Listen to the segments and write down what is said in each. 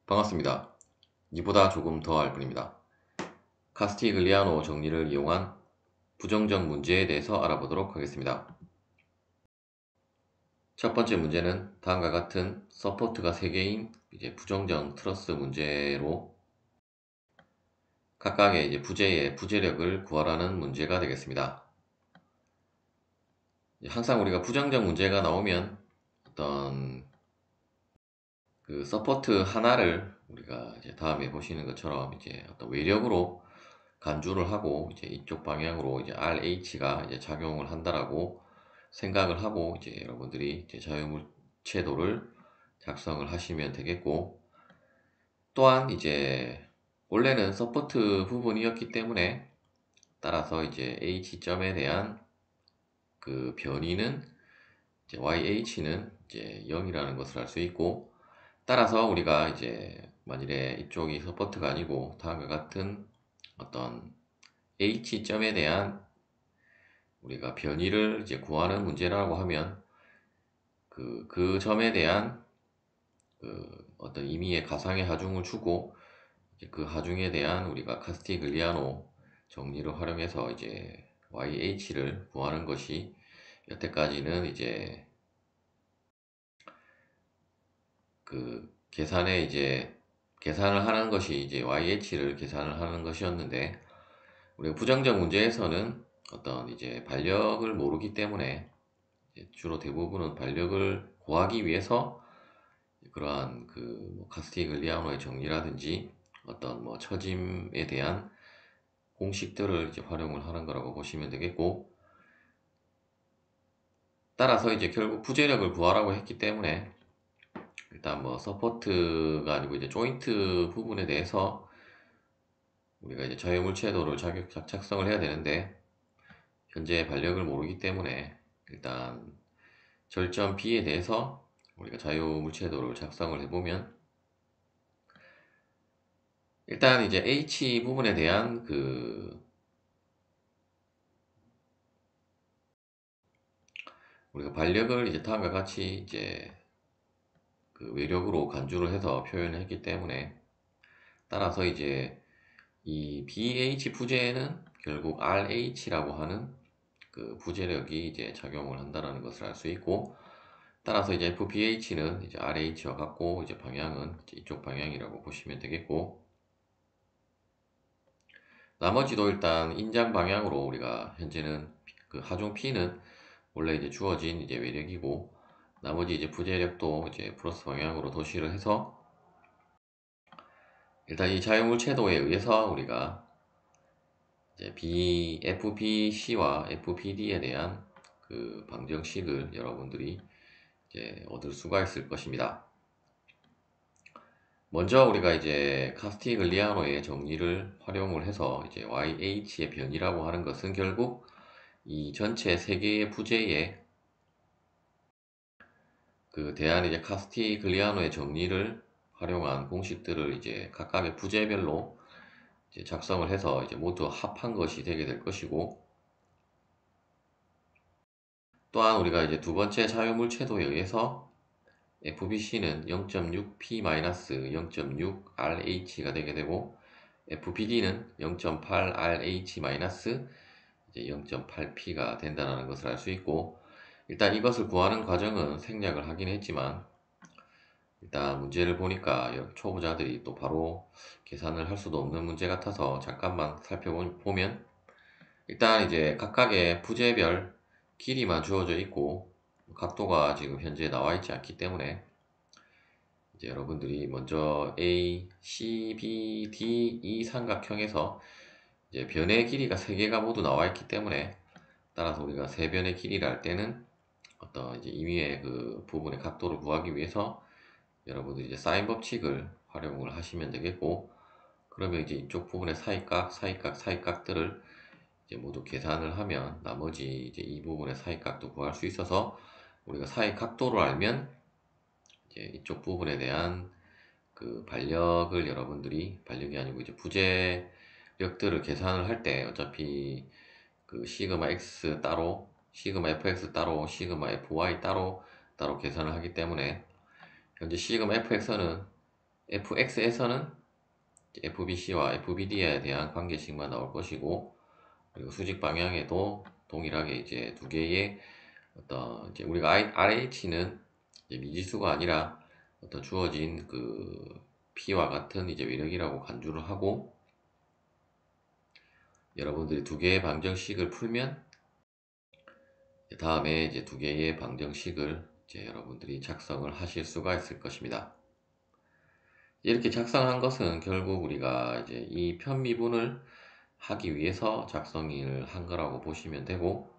반갑습니다. 이보다 조금 더 알 뿐입니다. 카스티글리아노 정리를 이용한 부정적 문제에 대해서 알아보도록 하겠습니다. 첫 번째 문제는 다음과 같은 서포트가 3개인 부정적 트러스 문제로 각각의 부재의 부재력을 구하라는 문제가 되겠습니다. 항상 우리가 부정적 문제가 나오면 어떤 그 서포트 하나를 우리가 다음에 보시는 것처럼 어떤 외력으로 간주를 하고 이쪽 방향으로 RH가 작용을 한다라고 생각을 하고 여러분들이 자유물체도를 작성을 하시면 되겠고, 또한 원래는 서포트 부분이었기 때문에 따라서 H점에 대한 그 변이는 YH는 0이라는 것을 알 수 있고, 따라서 우리가 만일에 이쪽이 서포트가 아니고 다음과 같은 어떤 H점에 대한 우리가 변이를 구하는 문제라고 하면 그 점에 대한 어떤 임의의 가상의 하중을 주고 그 하중에 대한 우리가 카스티글리아노 정리를 활용해서 YH를 구하는 것이 여태까지는 그 계산에 계산을 하는 것이 YH를 계산을 하는 것이었는데, 우리가 부정적 문제에서는 어떤 반력을 모르기 때문에 주로 대부분은 반력을 구하기 위해서 그러한 카스티글리아노의 정리라든지 어떤 처짐에 대한 공식들을 활용을 하는 거라고 보시면 되겠고, 따라서 결국 부재력을 구하라고 했기 때문에 일단 서포트가 아니고 조인트 부분에 대해서 우리가 자유물체도를 작성을 해야 되는데, 현재 반력을 모르기 때문에 일단 절점 B에 대해서 우리가 자유물체도를 작성을 해보면, 일단 H 부분에 대한 우리가 반력을 다음과 같이 외력으로 간주를 해서 표현을 했기 때문에, 따라서 이 BH 부재에는 결국 RH라고 하는 그 부재력이 작용을 한다는 것을 알 수 있고, 따라서 FBH는 RH와 같고 방향은 이쪽 방향이라고 보시면 되겠고, 나머지도 일단 인장 방향으로 우리가 현재는 그 하중 P는 원래 주어진 외력이고, 나머지 부재력도 플러스 방향으로 도시를 해서 일단 이 자유물체도에 의해서 우리가 FBC와 FPD에 대한 그 방정식을 여러분들이 얻을 수가 있을 것입니다. 먼저 우리가 카스티글리아노의 정리를 활용을 해서 YH의 변이라고 하는 것은 결국 이 전체 세 개의 부재에 대한 카스티글리아노의 정리를 활용한 공식들을 각각의 부재별로 작성을 해서 모두 합한 것이 되게 될 것이고, 또한 우리가 두 번째 자유물체도에 의해서 FBC는 0.6P-0.6RH가 되게 되고, FPD는 0.8RH-0.8P가 된다는 것을 알 수 있고, 일단 이것을 구하는 과정은 생략을 하긴 했지만, 일단 문제를 보니까 초보자들이 또 바로 계산을 할 수도 없는 문제 같아서 잠깐만 살펴보면, 일단 각각의 부재별 길이만 주어져 있고 각도가 지금 현재 나와 있지 않기 때문에 여러분들이 먼저 A, C, B, D, E 삼각형에서 변의 길이가 3개가 모두 나와 있기 때문에, 따라서 우리가 세 변의 길이를 할 때는 어떤 임의의 그 부분의 각도를 구하기 위해서 여러분들이 사인 법칙을 활용을 하시면 되겠고, 그러면 이쪽 부분의 사이각들을 모두 계산을 하면 나머지 이 부분의 사이각도 구할 수 있어서, 우리가 사이각도를 알면 이쪽 부분에 대한 그 반력을 여러분들이, 반력이 아니고 부재력들을 계산을 할 때 어차피 그 시그마 x 따로, 시그마 fx 따로, 시그마 fy 따로 계산을 하기 때문에, 현재 시그마 fx는 fx에서는 fbc와 fbd에 대한 관계식만 나올 것이고, 그리고 수직 방향에도 동일하게 이제 두 개의 어떤 이제 우리가 RH는 이제 미지수가 아니라 어떤 주어진 그 P와 같은 이제 외력이라고 간주를 하고, 여러분들이 두 개의 방정식을 풀면 다음에 이제 두 개의 방정식을 이제 여러분들이 작성을 하실 수가 있을 것입니다. 이렇게 작성한 것은 결국 우리가 이제 이 편미분을 하기 위해서 작성을 한 거라고 보시면 되고,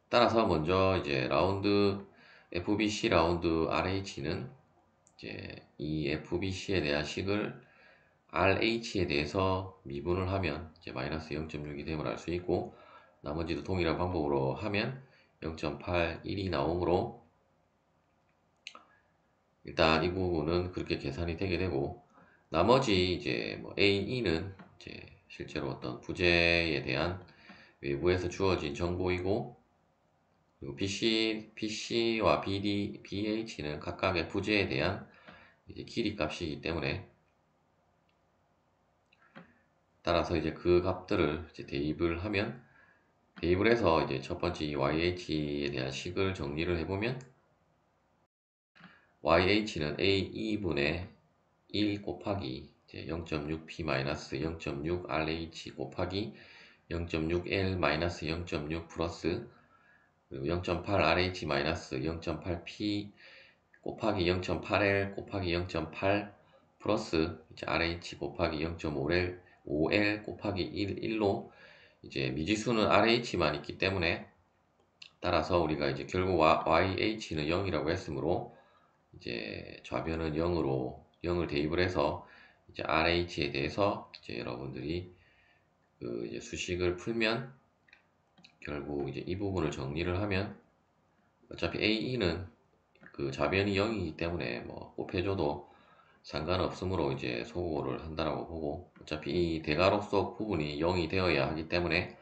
따라서 먼저 이제 라운드 FBC 라운드 RH는 이제 이 FBC에 대한 식을 RH에 대해서 미분을 하면 이제 마이너스 0.6이 됨을 알 수 있고, 나머지도 동일한 방법으로 하면 0.81이 나오므로 일단 이 부분은 그렇게 계산이 되게 되고, 나머지 이제 뭐 AE는 이제 실제로 어떤 부재에 대한 외부에서 주어진 정보이고, 그리고 BC와 BH는 각각의 부재에 대한 이제 길이 값이기 때문에, 따라서 이제 그 값들을 이제 대입을 하면, 대입을 해서 이제 첫 번째 이 YH에 대한 식을 정리를 해보면, YH는 A2분의 1 곱하기 0.6P-0.6RH 곱하기 0.6L-0.6 플러스, 그리고 0.8RH-0.8P 곱하기 0.8L 곱하기 0.8 플러스 이제 RH 곱하기 0.5L 5L 곱하기 1로 이제 미지수는 RH만 있기 때문에, 따라서 우리가 이제 결국 YH는 0이라고 했으므로 이제 좌변은 0을 대입을 해서 이제 RH에 대해서 이제 여러분들이 그 이제 수식을 풀면, 결국 이제 이 부분을 정리를 하면 어차피 AE는 그 좌변이 0이기 때문에 뭐 곱해줘도 상관없으므로 이제 소거를 한다라고 보고, 어차피 이 대괄호 속 부분이 0이 되어야 하기 때문에,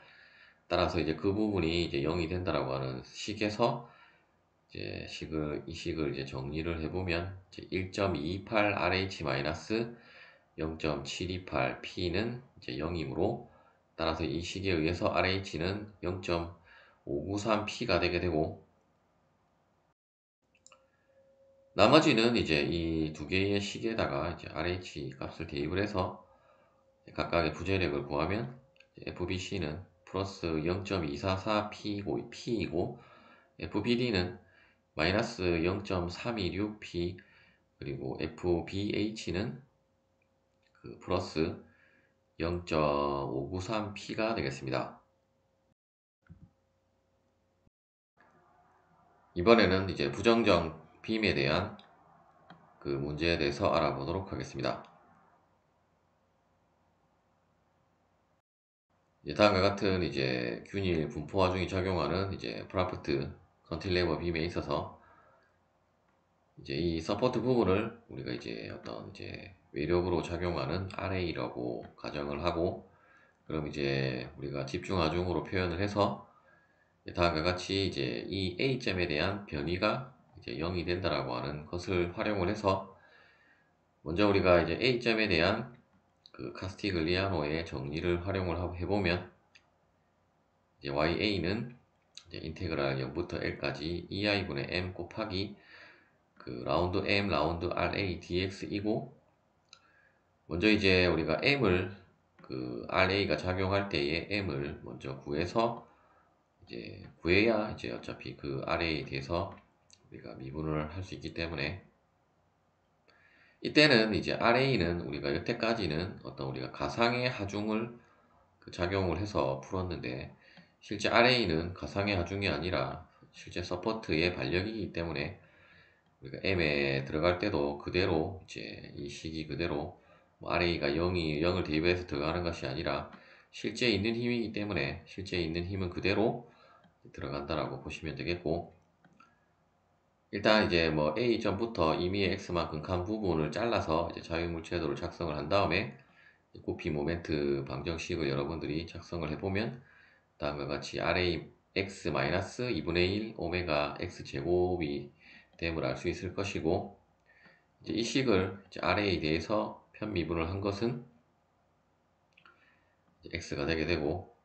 따라서 이제 그 부분이 이제 0이 된다라고 하는 식에서 이제 이 식을 이제 정리를 해보면 1.228RH 마이너스 0.728P는 이제 0이므로, 따라서 이 식에 의해서 RH는 0.593P가 되게 되고, 나머지는 이제 이 두 개의 식에다가 이제 RH 값을 대입을 해서 각각의 부재력을 구하면 FBC는 플러스 0.244P이고 FBD는 마이너스 0.326P, 그리고 FBH는 그 플러스 0.593P가 되겠습니다. 이번에는 이제 부정정 빔에 대한 그 문제에 대해서 알아보도록 하겠습니다. 다음과 같은 이제 균일 분포 와중에 작용하는 이제 프라프트 컨틸레버 빔에 있어서 이제 이 서포트 부분을 우리가 이제 어떤 이제 외력으로 작용하는 RA라고 가정을 하고, 그럼 이제 우리가 집중하중으로 표현을 해서 다음과 같이 이제 이 A점에 대한 변이가 이제 0이 된다라고 하는 것을 활용을 해서, 먼저 우리가 이제 A점에 대한 그 카스티글리아노의 정리를 활용을 해보면, 이제 YA는 이제 인테그랄 0부터 L까지 EI분의 M 곱하기 그 라운드 M 라운드 RA DX이고, 먼저 이제 우리가 M을 그 RA가 작용할 때에 M을 먼저 구해서 이제 구해야 이제 어차피 그 RA에 대해서 우리가 미분을 할 수 있기 때문에, 이때는 이제 RA는 우리가 여태까지는 어떤 우리가 가상의 하중을 그 작용을 해서 풀었는데, 실제 RA는 가상의 하중이 아니라 실제 서포트의 반력이기 때문에 우리가 M에 들어갈 때도 그대로 이제 이 식이 그대로 뭐 RA가 0을 대입해서 들어가는 것이 아니라 실제 있는 힘이기 때문에 실제 있는 힘은 그대로 들어간다라고 보시면 되겠고, 일단 이제 뭐 A점부터 임의의 X만큼 간 부분을 잘라서 이제 자유물체도를 작성을 한 다음에 고피 모멘트 방정식을 여러분들이 작성을 해보면 다음과 같이 RA X-2분의 1 오메가 X 제곱이 됨을 알 수 있을 것이고, 이제 이 식을 이제 RA에 대해서 편미분을 한 것은 X가 되게 되고,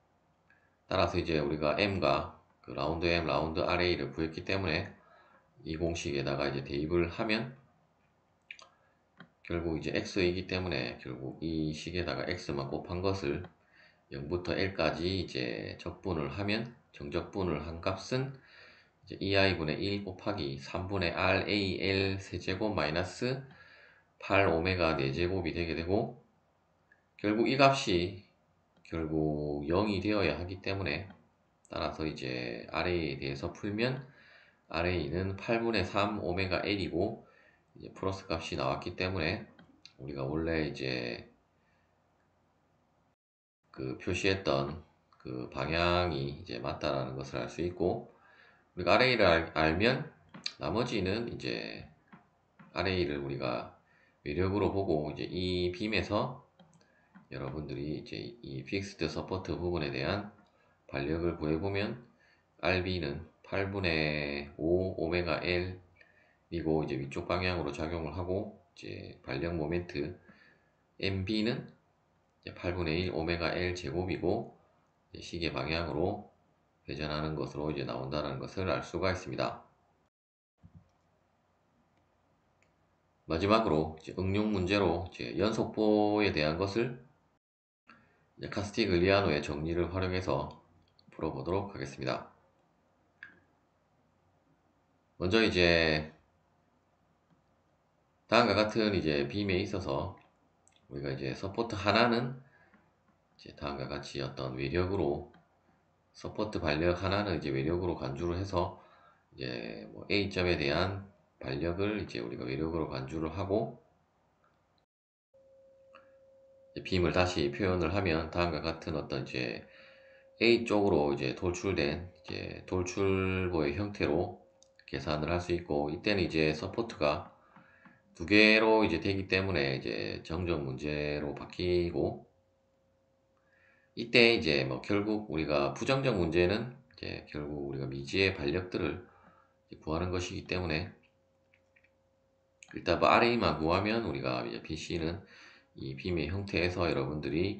따라서 이제 우리가 M과 그 라운드 M, 라운드 RA를 구했기 때문에 이 공식에다가 이제 대입을 하면 결국 이제 X이기 때문에 결국 이 식에다가 X만 곱한 것을 0부터 L까지 이제 적분을 하면 정적분을 한 값은 이제 2i분의 1 곱하기 3분의 RAL 세제곱 마이너스 8 오메가 4제곱이 되게 되고, 결국 이 값이 결국 0이 되어야 하기 때문에, 따라서 이제 RA에 대해서 풀면 RA는 8분의 3 오메가 L이고 이제 플러스 값이 나왔기 때문에 우리가 원래 이제 그 표시했던 그 방향이 이제 맞다라는 것을 알 수 있고, 우리가 RA를 알면 나머지는 이제 RA를 우리가 외력으로 보고 이제 이 빔에서 여러분들이 이제 이 픽스드 서포트 부분에 대한 반력을 구해보면 RB는 8분의 5 오메가 L이고 이제 위쪽 방향으로 작용을 하고, 이제 반력 모멘트 MB는 8분의 1 오메가 L 제곱이고 시계 방향으로 회전하는 것으로 이제 나온다는 것을 알 수가 있습니다. 마지막으로 이제 응용 문제로 이제 연속보에 대한 것을 이제 카스티글리아노의 정리를 활용해서 풀어보도록 하겠습니다. 먼저 이제 다음과 같은 이제 빔에 있어서 우리가 이제 서포트 하나는 이제 다음과 같이 어떤 외력으로, 서포트 반력 하나는 이제 외력으로 간주를 해서 이제 뭐 A점에 대한 반력을 이제 우리가 외력으로 간주를 하고, 빔을 다시 표현을 하면 다음과 같은 어떤 이제 A 쪽으로 이제 돌출된 이제 돌출보의 형태로 계산을 할 수 있고, 이때는 이제 서포트가 두 개로 이제 되기 때문에 이제 정적 문제로 바뀌고, 이때 이제 뭐 결국 우리가 부정적 문제는 이제 결국 우리가 미지의 반력들을 구하는 것이기 때문에 일단 뭐 RA만 구하면 우리가 이제 BC는 이 빔의 형태에서 여러분들이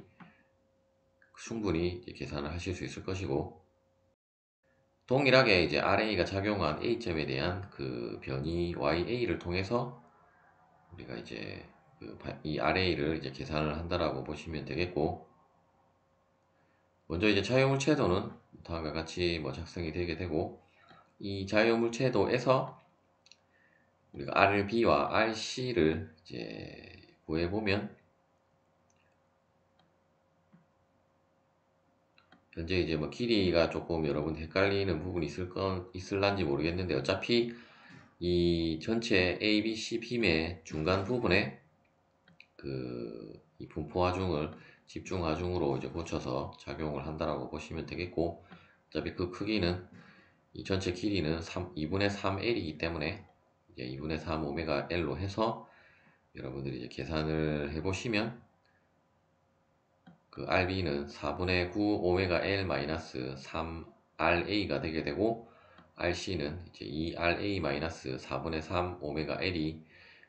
충분히 계산을 하실 수 있을 것이고, 동일하게 이제 RA가 작용한 A점에 대한 그 변이 YA를 통해서 우리가 이제 이 RA를 이제 계산을 한다라고 보시면 되겠고, 먼저 이제 자유물체도는 다음과 같이 뭐 작성이 되게 되고, 이 자유물체도에서 우리가 RB와 RC를 이제 구해보면 현재 이제 뭐 길이가 조금 여러분 헷갈리는 부분이 있을란지 모르겠는데, 어차피 이 전체 ABC 빔의 중간 부분에 이 분포 하중을 집중 하중으로 이제 고쳐서 작용을 한다라고 보시면 되겠고, 어차피 그 크기는 이 전체 길이는 2분의 3L이기 때문에 이제 2분의 3 오메가 L로 해서 여러분들이 이제 계산을 해보시면 그 RB는 4분의 9 오메가 L 마이너스 3RA가 되게 되고, RC는 이제 2RA 마이너스 4분의 3 오메가 L이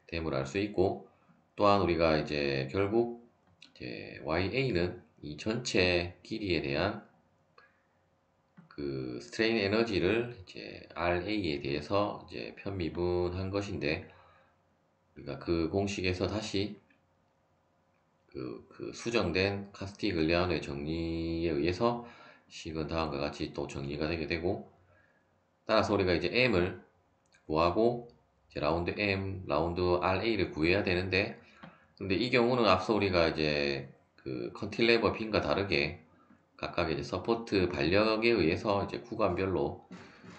됨을 알 수 있고, 또한 우리가 이제 결국 이제 YA는 이 전체 길이에 대한 그 스트레인 에너지를 이제 RA에 대해서 이제 편미분한 것인데, 우리가 그 공식에서 다시 그 수정된 카스티글리아노의 정리에 의해서 식은 다음과 같이 또 정리가 되게 되고, 따라서 우리가 이제 M을 구하고 이제 라운드 M, 라운드 RA를 구해야 되는데, 근데 이 경우는 앞서 우리가 이제 그 컨틸레버 빔과 다르게 각각 이제 서포트 반력에 의해서 이제 구간별로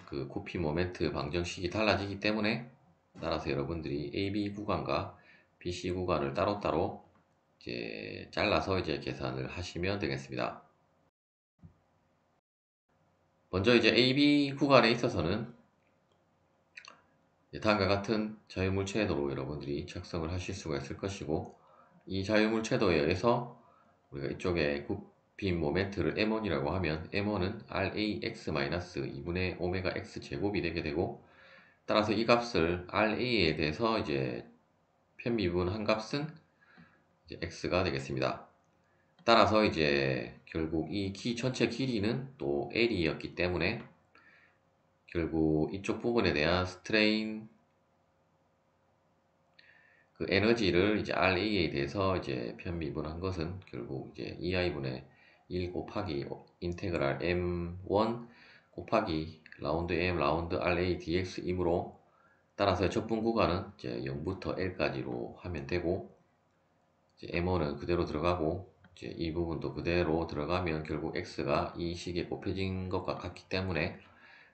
그 코피 모멘트 방정식이 달라지기 때문에, 따라서 여러분들이 AB 구간과 BC 구간을 따로따로 이제 잘라서 이제 계산을 하시면 되겠습니다. 먼저 이제 AB 구간에 있어서는 다음과 같은 자유물체도로 여러분들이 작성을 하실 수가 있을 것이고, 이 자유물체도에 의해서 우리가 이쪽에 굽힌 모멘트를 M1이라고 하면 M1은 RAX-2분의 오메가 X 제곱이 되게 되고, 따라서 이 값을 RA에 대해서 이제 편미분 한 값은 이제 x가 되겠습니다. 따라서 이제 결국 이 전체 길이는 또 L이었기 때문에 결국 이쪽 부분에 대한 스트레인 그 에너지를 이제 RA에 대해서 이제 편미분한 것은 결국 이제 EI분의 1 곱하기 인테그랄 M1 곱하기 라운드 M 라운드 RA dx이므로 따라서 적분 구간은 이제 0부터 L까지로 하면 되고 이제 M1은 그대로 들어가고 이제 이 부분도 그대로 들어가면 결국 X가 이 식에 곱해진 것과 같기 때문에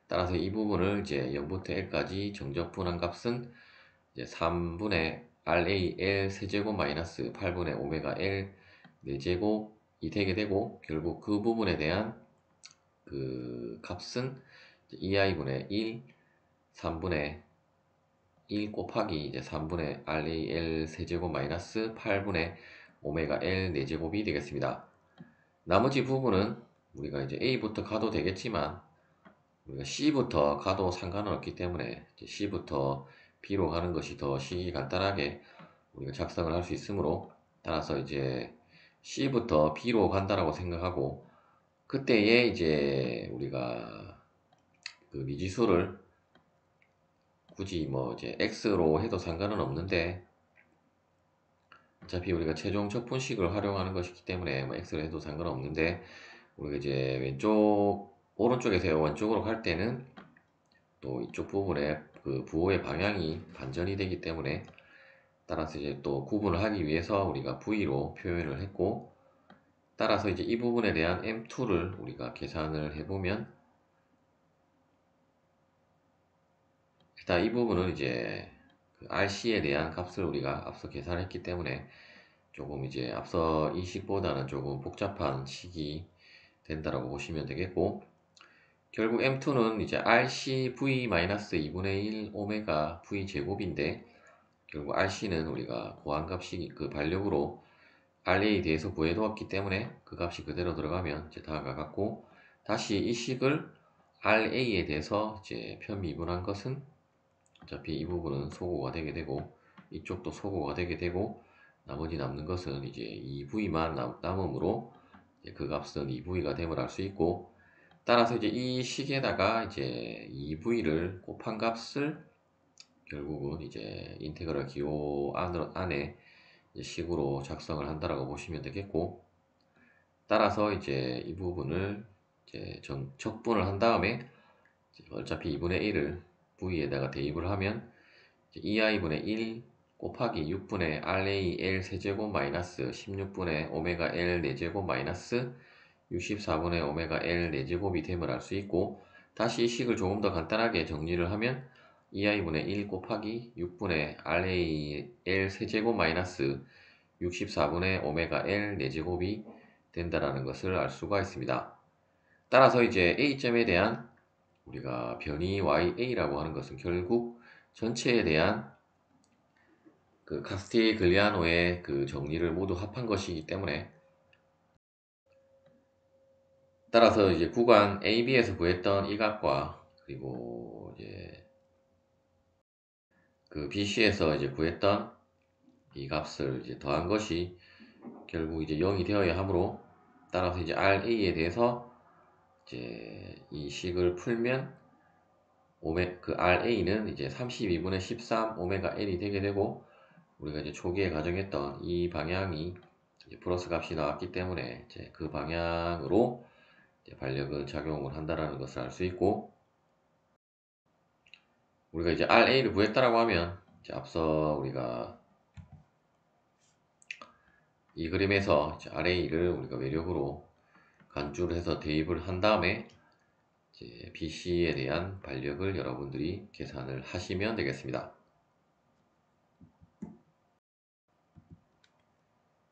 따라서 이 부분을 이제 0부터 L까지 정적분한 값은 이제 3분의 RAL 세제곱 마이너스 8분의 오메가 L 4제곱이 되게 되고 결국 그 부분에 대한 그 값은 2i분의 1 3분의 1 곱하기 이제 3분의 RAL 세제곱 마이너스 8분의 오메가 L 4제곱이 되겠습니다. 나머지 부분은 우리가 이제 A부터 가도 되겠지만 우리가 C부터 가도 상관은 없기 때문에 C부터 B로 가는 것이 더 식이 간단하게 우리가 작성을 할 수 있으므로 따라서 이제 C부터 B로 간다라고 생각하고 그때에 이제 우리가 그 미지수를 굳이 뭐 이제 X로 해도 상관은 없는데 어차피 우리가 최종 적분식을 활용하는 것이기 때문에 뭐 X로 해도 상관은 없는데 우리가 이제 오른쪽에서 왼쪽으로 갈 때는 또 이쪽 부분에 그 부호의 방향이 반전이 되기 때문에 따라서 이제 또 구분을 하기 위해서 우리가 V로 표현을 했고 따라서 이제 이 부분에 대한 M2를 우리가 계산을 해보면 일단 이 부분은 이제 그 RC에 대한 값을 우리가 앞서 계산했기 때문에 조금 이제 앞서 이 식보다는 조금 복잡한 식이 된다라고 보시면 되겠고 결국 M2는 이제 RCV-2분의 1 오메가 V 제곱인데 결국 RC는 우리가 고한값이 그 반력으로 RA에 대해서 구해두었기 때문에 그 값이 그대로 들어가면 이제 다음과 같고 다시 이 식을 RA에 대해서 이제 편미분한 것은 어차피 이 부분은 소거가 되게 되고 이쪽도 소거가 되게 되고 나머지 남는 것은 이제 2V만 남으므로 그 값은 2V가 됨을 알 수 있고 따라서 이제 이 식에다가 이제 2V를 곱한 값을 결국은 이제 인테그럴 기호 안에 식으로 작성을 한다라고 보시면 되겠고 따라서 이제 이 부분을 이제 적분을 한 다음에 어차피 2분의 1을 V에다가 대입을 하면 2i분의 1 곱하기 6분의 RAL 세제곱 마이너스 16분의 오메가 L 4제곱 마이너스 64분의 오메가 L 4제곱이 됨을 알 수 있고 다시 이 식을 조금 더 간단하게 정리를 하면 2i분의 1 곱하기 6분의 RAL 세제곱 마이너스 64분의 오메가 L 4제곱이 된다라는 것을 알 수가 있습니다. 따라서 이제 A점에 대한 우리가 변이 YA라고 하는 것은 결국 전체에 대한 그 카스티글리아노의 그 정리를 모두 합한 것이기 때문에 따라서 이제 구간 AB에서 구했던 이 값과 그리고 이제 그 BC에서 이제 구했던 이 값을 이제 더한 것이 결국 이제 0이 되어야 하므로 따라서 이제 RA에 대해서 이제 이 식을 풀면 그 RA는 이제 32분의 13 오메가 L이 되게 되고 우리가 이제 초기에 가정했던 이 방향이 이제 플러스 값이 나왔기 때문에 이제 그 방향으로 이제 반력을 작용을 한다라는 것을 알 수 있고 우리가 이제 RA를 구했다라고 하면 이제 앞서 우리가 이 그림에서 이제 RA를 우리가 외력으로 간주를 해서 대입을 한 다음에 이제 BC에 대한 반력을 여러분들이 계산을 하시면 되겠습니다.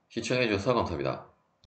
시청해주셔서 감사합니다.